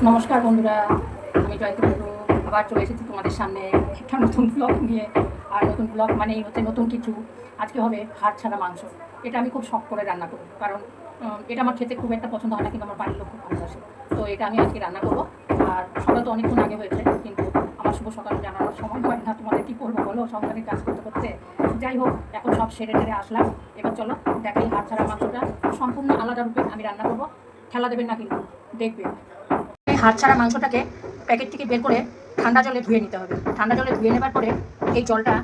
নমস্কার বন্ধুরা, আমি জয়তী বন্ধু আবার চলে এসেছি তোমাদের সামনে একটা নতুন ব্লগ নিয়ে। আর নতুন ব্লগ মানেই হচ্ছে নতুন কিছু। আজকে হবে হাড় ছাড়া মাংস। এটা আমি খুব শখ করে রান্না করব, কারণ এটা আমার খেতে খুব একটা পছন্দ হয় না, কিন্তু আমার বাড়ির লোক খুব ভালোবাসে। তো এটা আমি আজকে রান্না করব। আর সকাল তো অনেকক্ষণ আগে হয়েছে, কিন্তু আমার শুভ সকাল জানার সময় হয় না। তোমাদের কী করবো বলো, সংসারের কাজ করতে করতে। যাই হোক, এখন সব সেরে টেরে আসলাম। এবার চলো দেখাই হাড় ছাড়া মাংসটা সম্পূর্ণ আলাদা রূপে আমি রান্না করব। খেলা দেবেন না কিন্তু, দেখবে। এই হাড় ছাড়া মাংসটাকে প্যাকেট থেকে বের করে ঠান্ডা জলে ধুয়ে নিতে হবে। ঠান্ডা জলে ধুয়ে নেবার পরে এই জলটা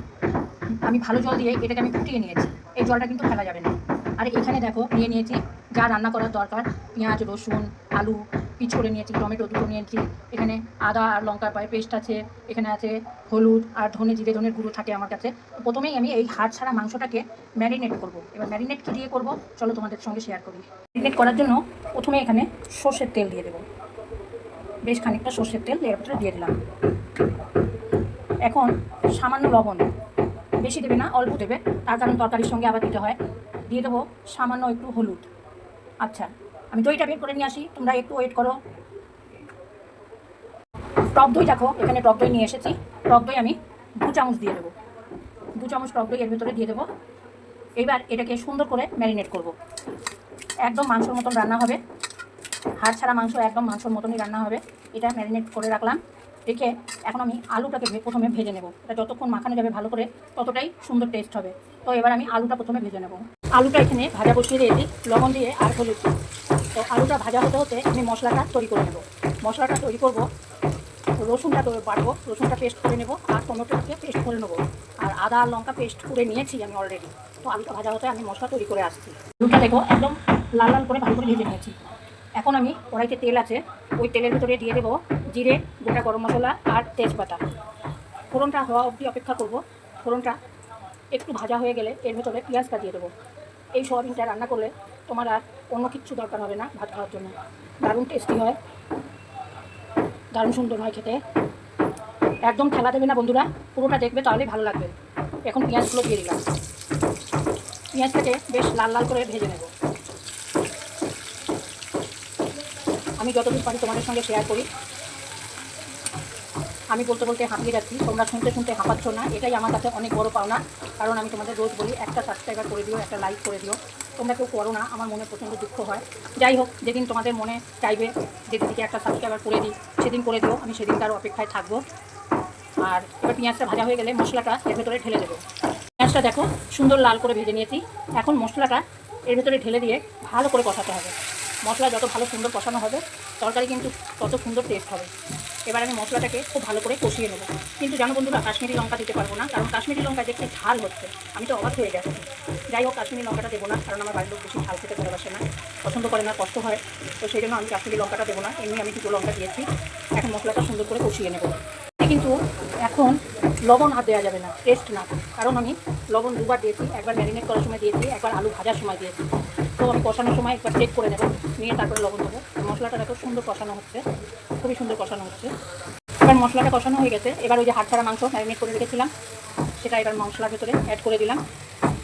আমি ভালো জল দিয়ে এটাকে আমি ফুটিয়ে নিয়েছি। এই জলটা কিন্তু ফেলা যাবে না। আর এখানে দেখো নিয়ে নিয়েছি যা রান্না করার দরকার: পেঁয়াজ, রসুন, আলু পিচ করে নিয়েছি, টমেটো দুটো নিয়েছি, এখানে আদা আর লঙ্কার পেস্ট আছে, এখানে আছে হলুদ আর ধনে জিরে ধনের গুঁড়ো থাকে আমার কাছে। তো প্রথমেই আমি এই হাড় ছাড়া মাংসটাকে ম্যারিনেট করব। এবার ম্যারিনেট কী দিয়ে করব চলো তোমাদের সঙ্গে শেয়ার করি। ম্যারিনেট করার জন্য প্রথমে এখানে সর্ষের তেল দিয়ে দেবো। বেশ খানিকটা সর্ষের তেল এর ভিতরে দিয়ে দিলাম। এখন সামান্য লবণ, বেশি দেবে না, অল্প দেবে, তার কারণ তরকারির সঙ্গে আবার দিতে হয়। দিয়ে দেবো সামান্য একটু হলুদ। আচ্ছা, আমি দইটা বের করে নিয়ে আসি, তোমরা একটু ওয়েট করো। টক দই দেখো, এখানে টক দই নিয়ে এসেছি। টক দই আমি 2 চামচ দিয়ে দেবো। 2 চামচ টক দই এর ভিতরে দিয়ে দেবো। এবার এটাকে সুন্দর করে ম্যারিনেট করব। একদম মাংসর মতন রান্না হবে। হাড় ছাড়া মাংস একদম মাংসর মতনই রান্না হবে। এটা ম্যারিনেট করে রাখলাম। রেখে এখন আমি আলুটাকে প্রথমে ভেজে নেব। এটা যতক্ষণ মাখানো যাবে ভালো করে, ততটাই সুন্দর টেস্ট হবে। তো এবার আমি আলুটা প্রথমে ভেজে নেব। আলুটা এখানে ভাজা বসিয়ে দিয়েছি লবণ দিয়ে আর হলুদ দিয়ে। তো আলুটা ভাজা হতে হতে আমি মশলাটা তৈরি করে নেব। মশলাটা তৈরি করব, রসুনটা বাটবো, রসুনটা পেস্ট করে নেব, আর টমেটোটাকে পেস্ট করে নেবো। আর আদা আর লঙ্কা পেস্ট করে নিয়েছি আমি অলরেডি। তো আলুটা ভাজা হতে আমি মশলা তৈরি করে আসছি। আলুটা দেখো একদম লাল লাল করে ভালো করে ভেজে নিয়েছি। এখন আমি কড়াইতে তেল আছে, ওই তেলের ভিতরে দিয়ে দেবো জিরে, গোটা গরম মশলা আর তেজপাতা। ফোড়নটা হওয়া অবধি অপেক্ষা করব। ফোড়নটা একটু ভাজা হয়ে গেলে এর ভিতরে পেঁয়াজটা দিয়ে দেবো। এই সোয়াবিনটা রান্না করলে তোমার আর অন্য কিচ্ছু দরকার হবে না ভাত খাওয়ার জন্য। দারুণ টেস্টি হয়, দারুণ সুন্দর হয় খেতে। একদম খেলা দেবে না বন্ধুরা, পুরোটা দেখবে তাহলেই ভালো লাগবে। এখন পেঁয়াজগুলো দিয়ে দিলাম। পেঁয়াজটাকে বেশ লাল লাল করে ভেজে নেব। আমি যতদূর পারি তোমাদের সঙ্গে শেয়ার করি। আমি বলতে বলতে হাঁপিয়ে যাচ্ছি, তোমরা শুনতে শুনতে হাঁপাচ্ছ না, এটাই আমার কাছে অনেক বড় পাওনা। কারণ আমি তোমাদের রোজ বলি একটা সাবস্ক্রাইবার করে দিও, একটা লাইক করে দিও। তোমরা কেউ করো না, আমার মনে প্রচণ্ড দুঃখ হয়। যাই হোক, যেদিন তোমাদের মনে চাইবে যে দিদিকে একটা সাবস্ক্রাইবার করে দিই, সেদিন করে দিও, আমি সেদিনকার অপেক্ষায় থাকবো। আর এবার পেঁয়াজটা ভাজা হয়ে গেলে মশলাটা এর ভেতরে ঢেলে দেবো। পেঁয়াজটা দেখো সুন্দর লাল করে ভেজে নিয়েছি। এখন মশলাটা এর ভেতরে ঢেলে দিয়ে ভালো করে কষাতে হবে। মশলা যত ভালো সুন্দর কষানো হবে, তরকারি কিন্তু তত সুন্দর টেস্ট হবে। এবার আমি মশলাটাকে খুব ভালো করে কষিয়ে নেব। কিন্তু জানো বন্ধুরা, কাশ্মীরি লঙ্কা দিতে পারবো না, কারণ কাশ্মীরি লঙ্কা দেখতে ঝাল হচ্ছে। আমি তো অবাক হয়ে যাচ্ছি। যাই হোক, কাশ্মীরি লঙ্কাটা দেবো না, কারণ আমার বাড়ির লোক বেশি ঝাল খেতে ভালোবাসে না, পছন্দ করে না, কষ্ট হয়। তো সেই জন্য আমি কাশ্মীরি লঙ্কাটা দেবো না, এমনি আমি 2 লঙ্কা দিয়েছি। এখন মশলাটা সুন্দর করে কষিয়ে নেব। কিন্তু এখন লবণ আর দেওয়া যাবে না, টেস্ট না। কারণ আমি লবণ 2বার দিয়েছি, একবার ম্যারিনেট করার সময় দিয়েছি, একবার আলু ভাজার সময় দিয়েছি। তো আমি কষানোর সময় একবার চেক করে নেব, নিয়ে তারপরে লবণ দেবো। মশলাটা এত সুন্দর কষানো হচ্ছে, খুবই সুন্দর কষানো হচ্ছে। এবার মশলাটা কষানো হয়ে গেছে। এবার ওই যে হাড় ছাড়া মাংস ম্যারিনেট করে রেখেছিলাম, সেটা এবার মশলার ভেতরে অ্যাড করে দিলাম।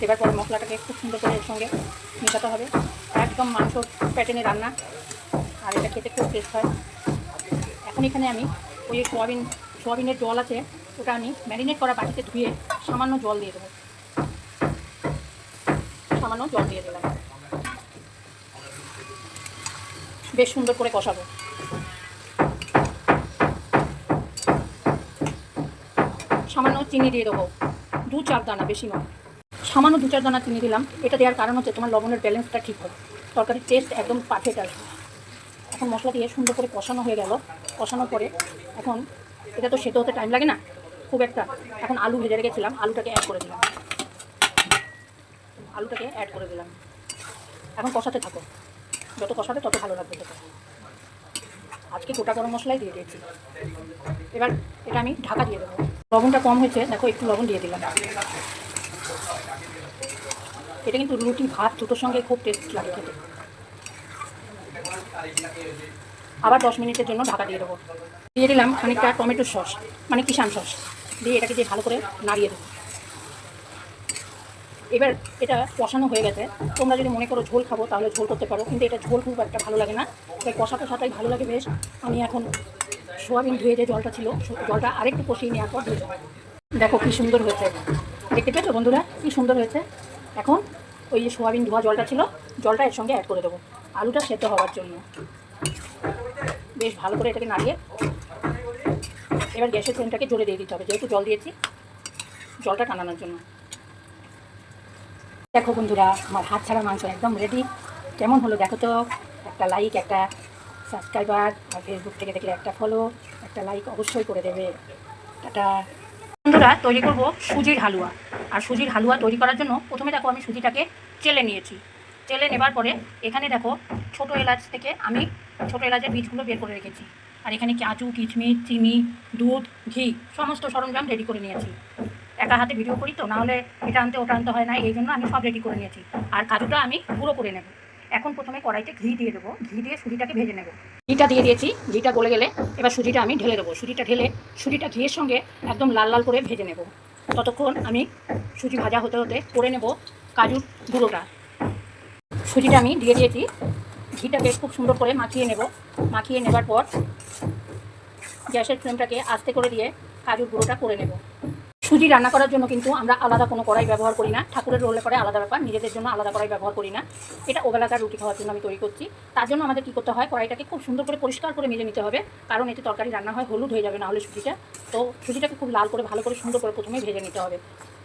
এবার পরে মশলাটাকে খুব সুন্দর করে এর সঙ্গে মেশাতে হবে। একদম মাংস প্যাটার্নে রান্না, আর এটা খেতে খুব টেস্ট হয়। এখন এখানে আমি ওই সোয়াবিনের জল আছে, ওটা আমি ম্যারিনেট করা বাটিতে ধুয়ে সামান্য জল দিয়ে দেবো। সামান্য জল দিয়ে দিলাম। বেশ সুন্দর করে কষাবো। সামান্য চিনি দিয়ে দেবো, 2-4 দানা, বেশি নয়। সামান্য 2-4 দানা চিনি দিলাম। এটা দেওয়ার কারণ হচ্ছে তোমার লবণের ব্যালেন্সটা ঠিক হবে, তরকারির টেস্ট একদম পারফেক্ট আসবে। এখন মশলা দিয়ে সুন্দর করে কষানো হয়ে গেল। কষানোর পরে এখন এটা তো সেদ্ধ হতে টাইম লাগে না খুব একটা। এখন আলু ভেজে রেখেছিলাম, আলুটাকে অ্যাড করে দিলাম। এখন কষাতে থাকো, যত কষাবে তত ভালো লাগবে খেতে। আজকে গোটা গরম মশলাই দিয়ে দিয়েছি। এবার এটা আমি ঢাকা দিয়ে দেবো। লবণটা কম হয়েছে, দেখো একটু লবণ দিয়ে দিলাম। এটা কিন্তু রুটি ভাত দুটোর সঙ্গে খুব টেস্ট লাগে খেতে। আবার 10 মিনিটের জন্য ঢাকা দিয়ে দেবো। দিয়ে দিলাম খানিকটা টমেটো সস, মানে কিষান সস, দিয়ে এটাকে দিয়ে ভালো করে নাড়িয়ে দেবো। এবার এটা কষানো হয়ে গেছে। তোমরা যদি মনে করো ঝোল খাবো তাহলে ঝোল করতে পারো, কিন্তু এটা ঝোল খুব একটা ভালো লাগে না, তাই কষা কষাটাই ভালো লাগে বেশ। আমি এখন সোয়াবিন ধুয়ে যে জলটা ছিল জলটা আরেকটু কষিয়ে নেওয়ার পর দিয়ে দেবো। দেখো কী সুন্দর হয়েছে, দেখতে পেয়েছো বন্ধুরা কী সুন্দর হয়েছে। এখন ওই যে সোয়াবিন ধোয়া জলটা ছিল জলটা এর সঙ্গে অ্যাড করে দেবো আলুটা সেদ্ধ হওয়ার জন্য। বেশ ভালো করে এটাকে নাড়িয়ে এবার গ্যাসের ফ্লেমটাকে জোরে দিয়ে দিতে হবে, যেহেতু জল দিয়েছি জলটা টানানোর জন্য। দেখো বন্ধুরা আমার হাত ছাড়া মাংস একদম রেডি। কেমন হলো দেখো তো, একটা লাইক, একটা সাবস্ক্রাইবার, আর ফেসবুক থেকে দেখলে একটা ফলো, একটা লাইক অবশ্যই করে দেবে। টাটা। বন্ধুরা তৈরি করব সুজির হালুয়া। আর সুজির হালুয়া তৈরি করার জন্য প্রথমে দেখো আমি সুজিটাকে চেলে নিয়েছি। চেলে নেবার পরে এখানে দেখো ছোটো এলাচ থেকে আমি ছোটো এলাচের বীজগুলো বের করে রেখেছি। আর এখানে কাজু, কিশমিশ, চিনি, দুধ, ঘি সমস্ত সরঞ্জাম রেডি করে নিয়েছি। একা হাতে ভিডিও করি তো, নাহলে এটা আনতে ওটা আনতে হয় না, এই জন্য আমি সব রেডি করে নিয়েছি। আর কাজুটা আমি গুঁড়ো করে নেব। এখন প্রথমে কড়াইতে ঘি দিয়ে দেবো, ঘি দিয়ে সুজিটাকে ভেজে নেব। ঘিটা দিয়ে দিয়েছি, ঘিটা গলে গেলে এবার সুজিটা আমি ঢেলে দেবো। সুজিটা ঢেলে সুজিটা ঘিয়ের সঙ্গে একদম লাল লাল করে ভেজে নেব। ততক্ষণ আমি সুজি ভাজা হতে হতে করে নেব কাজুর গুঁড়োটা। সুজিটা আমি দিয়ে দিয়েছি, ঘিটা বেশ খুব সুন্দর করে মাখিয়ে নেব। মাখিয়ে নেবার পর গ্যাসের ফ্লেমটাকে আস্তে করে দিয়ে কাজুর গুঁড়োটা করে নেব। সুজি রান্না করার জন্য কিন্তু আমরা আলাদা কোনো কড়াই ব্যবহার করি না। ঠাকুরের রোলে করে আলাদা ব্যাপার, নিজেদের জন্য আলাদা কড়াই ব্যবহার করি না। এটা ওবেলাকার রুটি খাওয়ার জন্য আমি তৈরি করছি। তার জন্য আমাদের কী করতে হয়, কড়াইটাকে খুব সুন্দর করে পরিষ্কার করে মেজে নিতে হবে, কারণ এতে তরকারি রান্না হয় হলুদ হয়ে যাবে না হলে সুজিটা। তো সুজিটাকে খুব লাল করে ভালো করে সুন্দর করে প্রথমেই ভেজে নিতে হবে,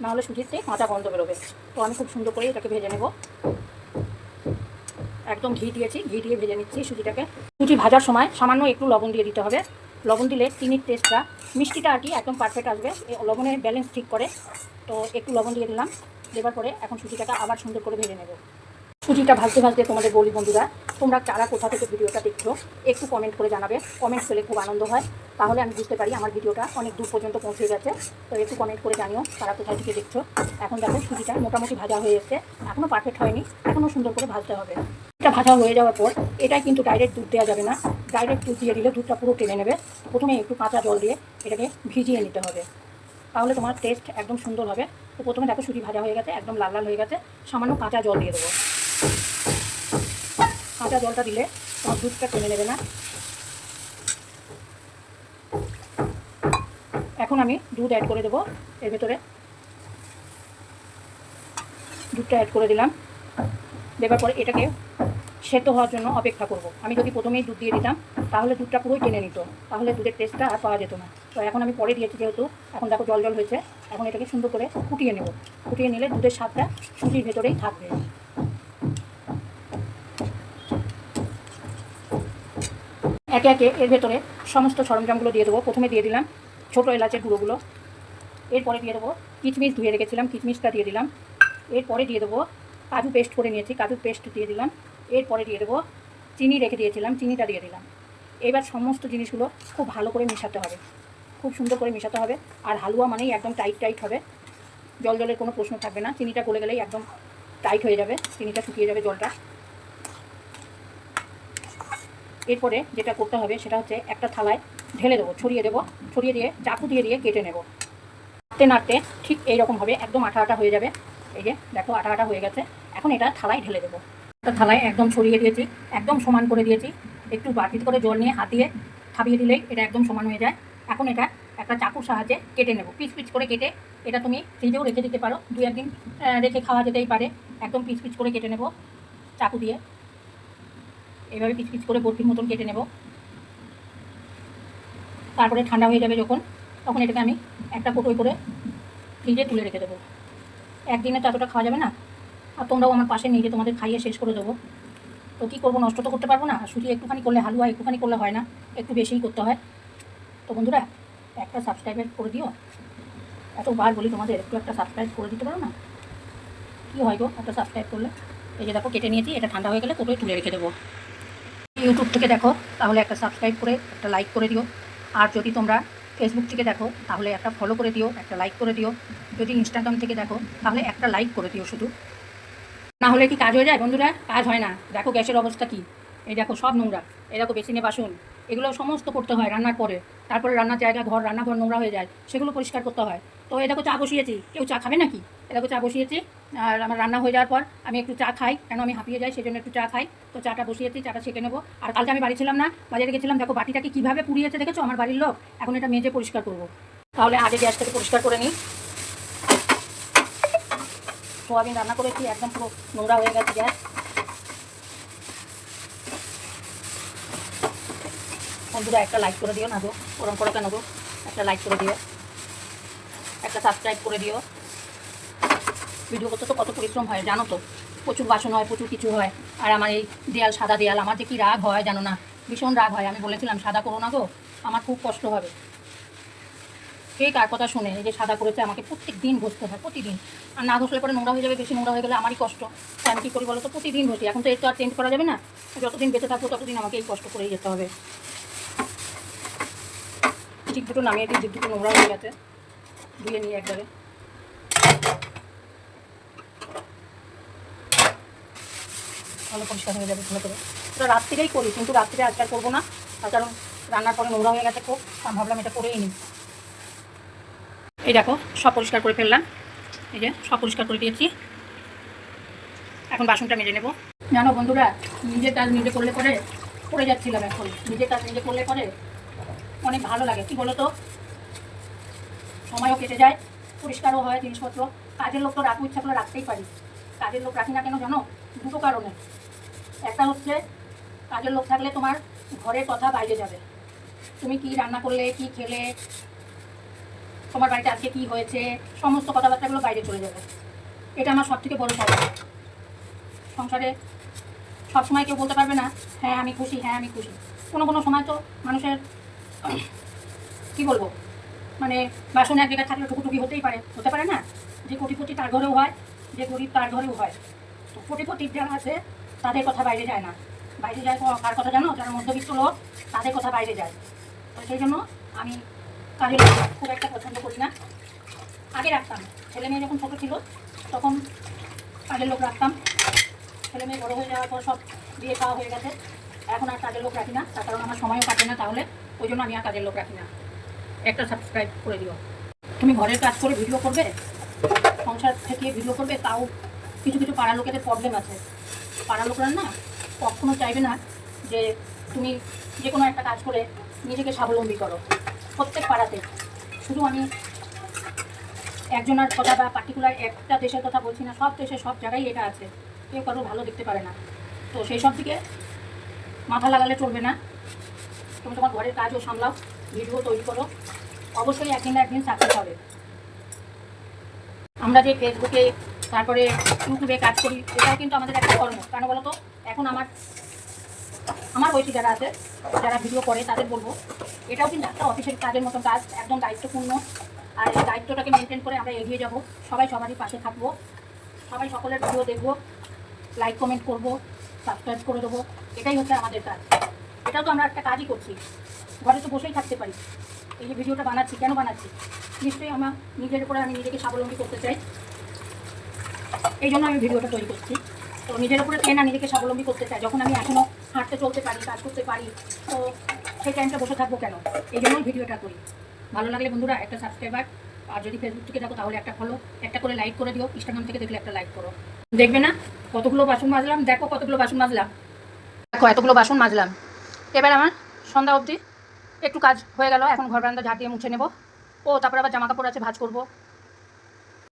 নাহলে সুজিতে কাঁচা গন্ধ বেরোবে। তো আমি খুব সুন্দর করে এটাকে ভেজে নেব। একদম ঘি দিয়েছি, ঘি দিয়ে ভেজে নিচ্ছি সুজিটাকে। সুজি ভাজার সময় সামান্য একটু লবণ দিয়ে দিতে হবে। লবণ দিলে চিনির টেস্টটা, মিষ্টিটা আর কি একদম পারফেক্ট আসবে। লবণের ব্যালেন্স ঠিক করে, তো একটু লবণ দিয়ে দিলাম। দেওয়ার পরে এখন সুজিটাকে আবার সুন্দর করে ভেজে নেব। সুজিটা ভাজতে ভাজতে তোমাদের বলি বন্ধুরা, তোমরা কারা কোথা থেকে ভিডিওটা দেখছো একটু কমেন্ট করে জানাবে। কমেন্ট পেলে খুব আনন্দ হয়, তাহলে আমি বুঝতে পারি আমার ভিডিওটা অনেক দূর পর্যন্ত পৌঁছে গেছে। তো একটু কমেন্ট করে জানিও কারা কোথায় থেকে দেখছো। এখন দেখো সুজিটা মোটামুটি ভাজা হয়ে এসছে, এখনও পারফেক্ট হয়নি, এখনও সুন্দর করে ভাজতে হবে। এটা ভাজা হয়ে যাওয়ার পর এটাই কিন্তু ডাইরেক্ট দুধ দেওয়া যাবে না। ডাইরেক্ট দুধ দিয়ে দিলে দুধটা পুরো টেনে নেবে। প্রথমে একটু কাঁচা জল দিয়ে এটাকে ভিজিয়ে নিতে হবে, তাহলে তোমার টেস্ট একদম সুন্দর হবে। তো প্রথমে দেখো সুজি ভাজা হয়ে গেছে, একদম লাল লাল হয়ে গেছে। সামান্য কাঁচা জল দিয়ে দেবো। কাঁচা জলটা দিলে তোমার দুধটা টেনে নেবে না। এখন আমি দুধ অ্যাড করে দেবো এর ভেতরে। দুধটা অ্যাড করে দিলাম। দেওয়ার পরে এটাকে সেদ্ধ হওয়ার জন্য অপেক্ষা করব। আমি যদি প্রথমেই দুধ দিয়ে দিতাম তাহলে দুধটা পুরোই টেনে নিত, তাহলে দুধের টেস্টটা আর পাওয়া যেত না। তো এখন আমি পরে দিয়েছি যেহেতু, এখন দেখো জল জল হয়েছে। এখন এটাকে সুন্দর করে ফুটিয়ে নেব। ফুটিয়ে নিলে দুধের স্বাদটা সুজির ভেতরেই থাকবে। একে একে এর ভেতরে সমস্ত সরঞ্জামগুলো দিয়ে দেবো। প্রথমে দিয়ে দিলাম ছোটো এলাচের গুঁড়োগুলো, এরপরে দিয়ে দেবো কিশমিশ ধুয়ে রেখেছিলাম, কিশমিশটা দিয়ে দিলাম। এরপরে দিয়ে দেবো কাজু পেস্ট করে নিয়েছি, কাজুর পেস্ট দিয়ে দিলাম। এরপরে দিয়ে দেবো চিনি রেখে দিয়েছিলাম, চিনিটা দিয়ে দিলাম। এবার সমস্ত জিনিসগুলো খুব ভালো করে মেশাতে হবে, খুব সুন্দর করে মেশাতে হবে। আর হালুয়া মানেই একদম টাইট টাইট হবে, জল জলের কোনো প্রশ্ন থাকবে না। চিনিটা গলে গেলেই একদম টাইট হয়ে যাবে, চিনিটা শুকিয়ে যাবে জলটা। এরপরে যেটা করতে হবে সেটা হচ্ছে একটা থালায় ঢেলে দেবো, ছড়িয়ে দেবো। ছড়িয়ে দিয়ে চাকু দিয়ে কেটে নেব। নাড়তে নাড়তে ঠিক এইরকম হবে, একদম আঠা আঠা হয়ে যাবে। এই যে দেখো আঠা আঠা হয়ে গেছে। এখন এটা থালায় ঢেলে দেবো। একটা থালায় একদম ছড়িয়ে দিয়েছি, একদম সমান করে দিয়েছি। একটু বাটিতে করে জল নিয়ে হাত দিয়ে থাবিয়ে দিলেই এটা একদম সমান হয়ে যায়। এখন এটা একটা চাকুর সাহায্যে কেটে নেব, পিস পিস করে কেটে। এটা তুমি ফ্রিজেও রেখে দিতে পারো, 2-1 দিন রেখে খাওয়া যেতেই পারে। একদম পিস পিস করে কেটে নেব চাকু দিয়ে, এইভাবে পিস পিস করে বরফির মতন কেটে নেব। তারপরে ঠান্ডা হয়ে যাবে যখন, তখন এটাকে আমি একটা কোটোয় করে ফ্রিজে তুলে রেখে দেবো। একদিনে তো এতটা খাওয়া যাবে না, আর তোমরাও আমার পাশে নিয়ে যে তোমাদের খাইয়ে শেষ করে দেবো। তো কী করবো, নষ্ট তো করতে পারবো না। সুজি একটুখানি করলে, হালুয়া একটুখানি করলে হয় না, একটু বেশিই করতে হয়। তো বন্ধুরা একটা সাবস্ক্রাইব করে দিও। এতবার বলি তোমাদের, একটু একটা সাবস্ক্রাইব করে দিতে পারো না? কী হয় গো একটা সাবস্ক্রাইব করলে। এই যে দেখো কেটে নিয়েছি, এটা ঠান্ডা হয়ে গেলে কোটোয় তুলে রেখে দেবো। ইউটিউব থেকে দেখো তাহলে একটা সাবস্ক্রাইব করে একটা লাইক করে দিও। আর যদি তোমরা ফেসবুক থেকে দেখো তাহলে একটা ফলো করে দিও, একটা লাইক করে দিও। যদি ইনস্টাগ্রাম থেকে দেখো তাহলে একটা লাইক করে দিও শুধু। না হলে কি কাজ হয়ে যায় বন্ধুরা? কাজ হয় না। দেখো গ্যাসের অবস্থা কি, এই দেখো সব নোংরা। এই দেখো বেসিনে বাসন, এগুলো সমস্ত করতে হয় রান্নার পরে। তারপরে রান্নার জায়গা, ঘর, রান্নাঘর নোংরা হয়ে যায়, সেগুলো পরিষ্কার করতে হয়। তো এই দেখো চা বসিয়েছি, কেউ চা খাবে নাকি? এই দেখো চা বসিয়েছি, আর আমার রান্না হয়ে যাওয়ার পর আমি একটু চা খাই, কেন আমি হাঁপিয়ে যাই সেই জন্য একটু চা খাই। তো চাটা বসিয়েছি, চাটা ছেঁকে নেবো। আর কালকে আমি বাড়ি ছিলাম না, বাজারে গেছিলাম। দেখো বাটিটাকে কীভাবে পুড়িয়েছে দেখেছো আমার বাড়ির লোক। এখন এটা মেজে পরিষ্কার করবো। তাহলে আগে গ্যাস থেকে পরিষ্কার করে নিই। সোয়াবিন রান্না করেছি, একদম পুরো নোংরা হয়ে গেছে গ্যাস। বন্ধুরা একটা লাইক করে দিও না গো, ওরম করো কেন গো? একটা লাইক করে দিও, একটা সাবস্ক্রাইব করে দিও। ভিডিও করতে তো কত পরিশ্রম হয় জানো তো, প্রচুর বাসন হয়, প্রচুর কিছু হয়। আর আমার এই দেয়াল, সাদা দেয়াল, আমার যে কী রাগ হয় জানো না, ভীষণ রাগ হয়। আমি বলেছিলাম সাদা করো না গো, আমার খুব কষ্ট হবে। কে কার কথা শুনে এই যে সাদা করেছে, আমাকে প্রত্যেক দিন ঘষতে হয়, প্রতিদিন। আর না ঘষলে পরে নোংরা হয়ে যাবে, বেশি নোংরা হয়ে গেলে আমারই কষ্ট। তাই আমি কী করি বলো তো, প্রতিদিন ঘষি। এখন তো এর তো আর চেঞ্জ করা যাবে না, যতদিন বেঁচে থাকবো ততদিন আমাকে এই কষ্ট করেই যেতে হবে। ঠিক দুটো নামিয়ে দিই, ঠিক দুটো নোংরা হয়ে গেছে, ধুয়ে নিয়ে একবারে। ভালো পরিষ্কার হয়ে যাবে ভালো করে। ওটা রাত্রিরেই করি, কিন্তু রাত্রিরে আজকাল করবো না, তার কারণ রান্নার পরে নোংরা হয়ে গেছে খুব। আমি ভাবলাম এটা করেই নিই। এই দেখো সব পরিষ্কার করে ফেললাম, এই যে সব পরিষ্কার করে দিয়েছি। এখন বাসনটা মেজে নেব। জানো বন্ধুরা, নিজের কাজ নিজে করলে পরে পড়ে যাচ্ছিলাম। এখন নিজের কাজ নিজে করলে পরে অনেক ভালো লাগে, কি বলো তো, সময়ও কেটে যায়, পরিষ্কারও হয় জিনিসপত্র। কাজের লোক তো রাখবো, ইচ্ছা করে রাখতেই পারি। কাজের লোক রাখি না কেন জানো? দুটো কারণে। একটা হচ্ছে কাজের লোক থাকলে তোমার ঘরের কথা বাইরে যাবে। তুমি কি রান্না করলে, কি খেলে, তোমার বাড়িতে আজকে কী হয়েছে, সমস্ত কথাবার্তাগুলো বাইরে চলে যাবে। এটা আমার সবথেকে বড় সমস্যা। সংসারে সবসময় কেউ বলতে পারবে না হ্যাঁ আমি খুশি, হ্যাঁ আমি খুশি। কোনো কোনো সময় তো মানুষের কি বলবো, মানে বাসন এক জায়গায় থাকলে টুকুটুকি হতেই পারে, হতে পারে না? যে কোটিপতি তার ঘরেও হয়, যে গরিব তার ঘরেও হয়। তো কোটিপতির যারা আছে তাদের কথা বাইরে যায় না। বাইরে যায় কার কথা জানো? যারা মধ্যবিত্ত লোক, তাদের কথা বাইরে যায়। তো সেই জন্য আমি কাজের লোক খুব একটা পছন্দ করি না। আগে রাখতাম, ছেলে মেয়ে যখন ছোটো ছিল তখন কাজের লোক রাখতাম। ছেলে মেয়ে বড়ো হয়ে যাওয়ার পর সব বিয়ে খাওয়া হয়ে গেছে, এখন আর কাজের লোক রাখি না, তার কারণ আমার সময়ও কাটে না। তাহলে ওই জন্য আমি আর কাজের লোক রাখি না। একটা সাবস্ক্রাইব করে দিও। তুমি ঘরের কাজ করে ভিডিও করবে, সংসার থেকে ভিডিও করবে, তাও কিছু কিছু পাড়ার লোকেদের প্রবলেম আছে। পাড়ার লোকরা না কখনো চাইবে না যে তুমি যে কোনো একটা কাজ করে নিজেকে স্বাবলম্বী করো। প্রত্যেক পাড়াতে, শুধু আমি একজনের কথা বা পার্টিকুলার একটা দেশের কথা বলছি না, সব দেশে সব জায়গায় এটা আছে। কেউ কারো ভালো দেখতে পারে না। তো সেই সব দিকে মাথা লাগালে চলবে না। তুমি তোমার ঘরের কাজও সামলাও, ভিডিও তৈরি করো, অবশ্যই একদিন না একদিন সাকসেস হবে। আমরা যে ফেসবুকে তারপরে ইউটিউবে কাজ করি, এটাও কিন্তু আমাদের একটা কর্ম। কেন বলো তো, এখন আমার বয়সী যারা আছে, যারা ভিডিও করে, তাদের বলবো এটাও কিন্তু একটা অফিসের কাজের মতন কাজ, একদম দায়িত্বপূর্ণ। আর এই দায়িত্বটাকে মেনটেন করে আমরা এগিয়ে যাব। সবাই সবারই পাশে থাকবো, সবাই সকলের ভিডিও দেখবো, লাইক কমেন্ট করবো, সাবস্ক্রাইব করে দেবো। এটাই হচ্ছে আমাদের কাজ। এটাও তো আমরা একটা কাজই করছি, ঘরে তো বসেই থাকতে পারি। এই যে ভিডিওটা বানাচ্ছি, কেন বানাচ্ছি? নিশ্চয়ই আমার নিজের উপরে আমি নিজেকে স্বাবলম্বী করতে চাই, এই জন্য আমি ভিডিওটা তৈরি করছি। তো নিজের উপরে কে না নিজেকে স্বাবলম্বী করতে চাই। যখন আমি এখনও হাঁটতে চলতে পারি, কাজ করতে পারি, তো সেই টাইমটা বসে থাকবো কেন? এই জন্যই ভিডিওটা করি। ভালো লাগলে বন্ধুরা একটা সাবস্ক্রাইবার, আর যদি ফেসবুক থেকে দেখো তাহলে একটা ফলো, একটা করে লাইক করে দিও। ইনস্টাগ্রাম থেকে দেখলে একটা লাইক করো। দেখবে না কতগুলো বাসন মাজলাম, দেখো কতগুলো বাসন মাজলাম, দেখো এতগুলো বাসন মাজলাম। এবার আমার সন্ধ্যা অবধি একটু কাজ হয়ে গেল। এখন ঘর বারান্দা ঝাঁট দিয়ে মুছে নেবো। ও তারপর আবার জামা কাপড় আছে, ভাঁজ করবো।